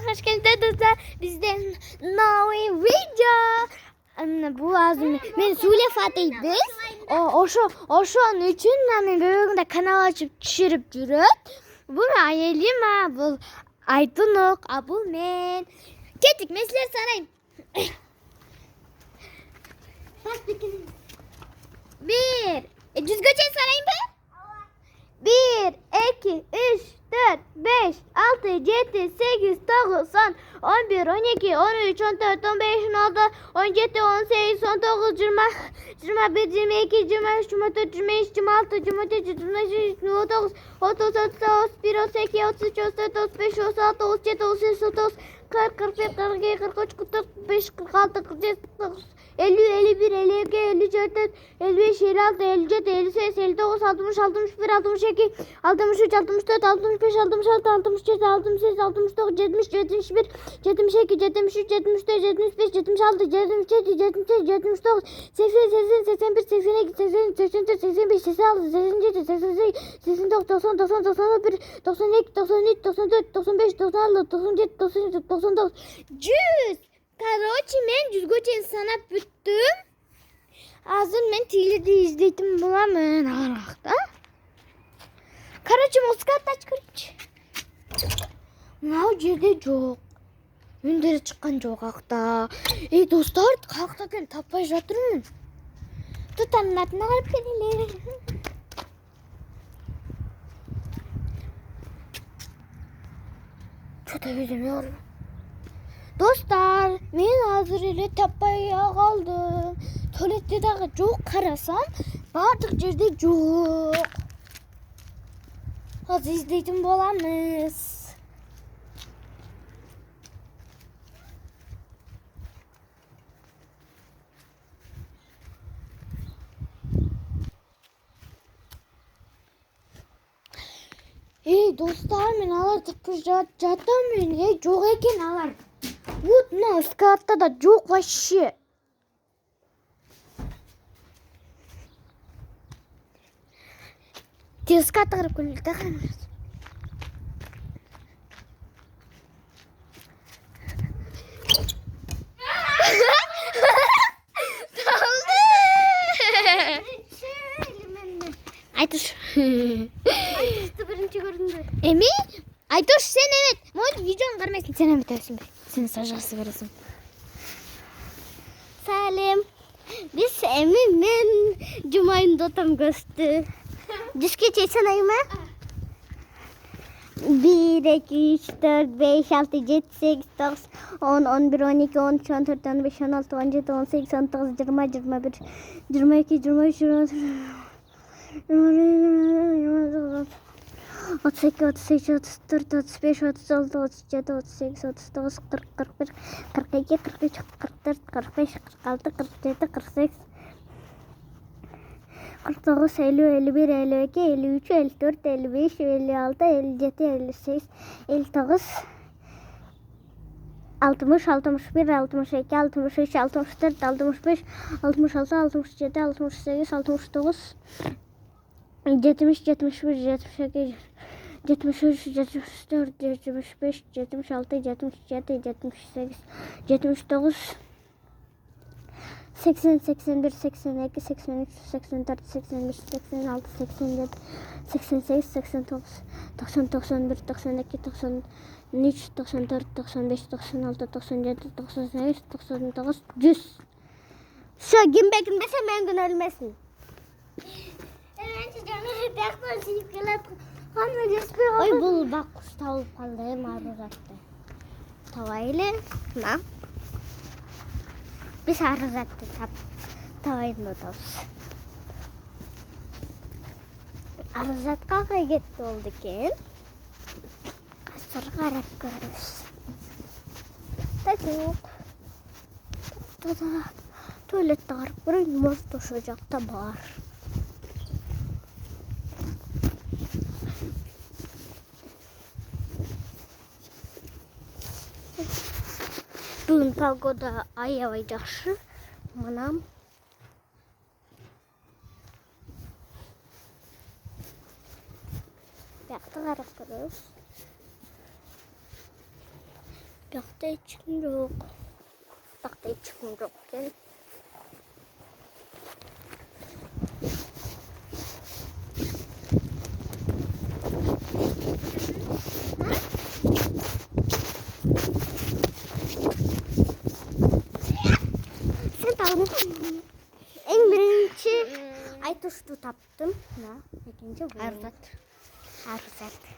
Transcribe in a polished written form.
hoş geldiniz dostlar. Bizden новый видео. Bu azmi men Sule Fatih'biz. Oşun üçün men bugün de kanal açıp düşürüp жүрөт. Bu ayelim ha, bu Aytunuk, bu men. Kettik, men sizlerge sarayım. Bir, düzgöçe sarayım mı? 1, 2, 3, 4, 5, 6, 7, 8, 9, 10, 11, 12, 13, 14, 15, 16, 17, 18, 19, 20, 21, 22, 23, 24, 25, 26, 27, 28, 29, 30, 31, 32, 33, 34, 35, 36, 37, 38, 39, 40, 41, 42, 43, 44, 45, 46, 47, 49, 50, 51, 52, 54, 55, 56, 57, 58, 59, 60, 61, 62, 63, 64, 65, 66, 67, 68, 69, 70, 71, 72, 73, 74, 75, 76, 77, 78, 79, 80, 80, 81, 82, 83, 84, 85, 86, 87, 88, 89, 90, 90, 91, 92, 93, 94, 95, 96, 97, 98, 99, 100. Короче, men düzgöçen sanap büttüm. Hazır men tilidi izledim bulamın ağırlıkta. Короче, muskatta çıkırç. Mınау жерде жоқ. Өндері шыққан жоқ ақта. Ей, достар, қақта кен таппай жатырмын. Тұтанатына қарап келелер. Что-то видим. Dostlar, men hazır ele tapпай қалдым. Tualetте дағы жоқ, қарасам, бардық жерде жоқ. Қазір іздейтін боламыз. Ей, достар, мен алар таппай жатамын. Ей, жоқ екен алар. Вот мына скатта да жоқ вообще. Тек скатта қарап көрейік та қараймыз. Айтуш. Айтушты бірінші көрдіңдер. Эми? Айтуш, сен evet. Может, видеоны қармайсың, сен evet өсің бе? Сен сажасы көресің. Сәлем. Biz Emi мен Cuma'nın dotam göstü. Düzgün çeksen ayı mı? 1, 2, 3, 4, 5, 6, 7, 8, 9, 10, 11, 12, 13, 14, 15, 16, 17, 18, 19, 20, 21, 22, 23, 24, 32, 33, 34, 35, 36, 37, 38, 39, 40, 41, 42, 43, 44, 45, 46, 47, 48, 49, 50, 51, 52, 53, 54, 55, 56, 57, 58, 59, 60, 61, 62, 63, 64, 65, 66, 67, 68, 69, 70, 71, 72, 73, 74, 75, 76, 77, 78, 79, 80, 81, 82, 83, 84, 85, 86, 87, 88, 89, 90, 91, 92, 93, 94, 95, 96, 97, 98, 99, 100. Şu gün beklemese ben gün ölmesin. Ой, бұл бақ құс тауып қалды, арызатты. Тавайлы, ма? Біз арызатты тавайын отауыз. Арызатқа қай кетті олды кен? Қазір қарап көріңіз. Та жоқ. Туалетті қарап көріңіз, мұз тошы жақта бар. Бүгін погода аябай жақсы. Мынам. Бақты қарап көріңіз. Tahta çıkın yok. Tahta çıkın yok. Gel. Sen tamam. En birinci Aytuş'tu taptım. Ne? İkinci bu. Aruzat. Aruzat.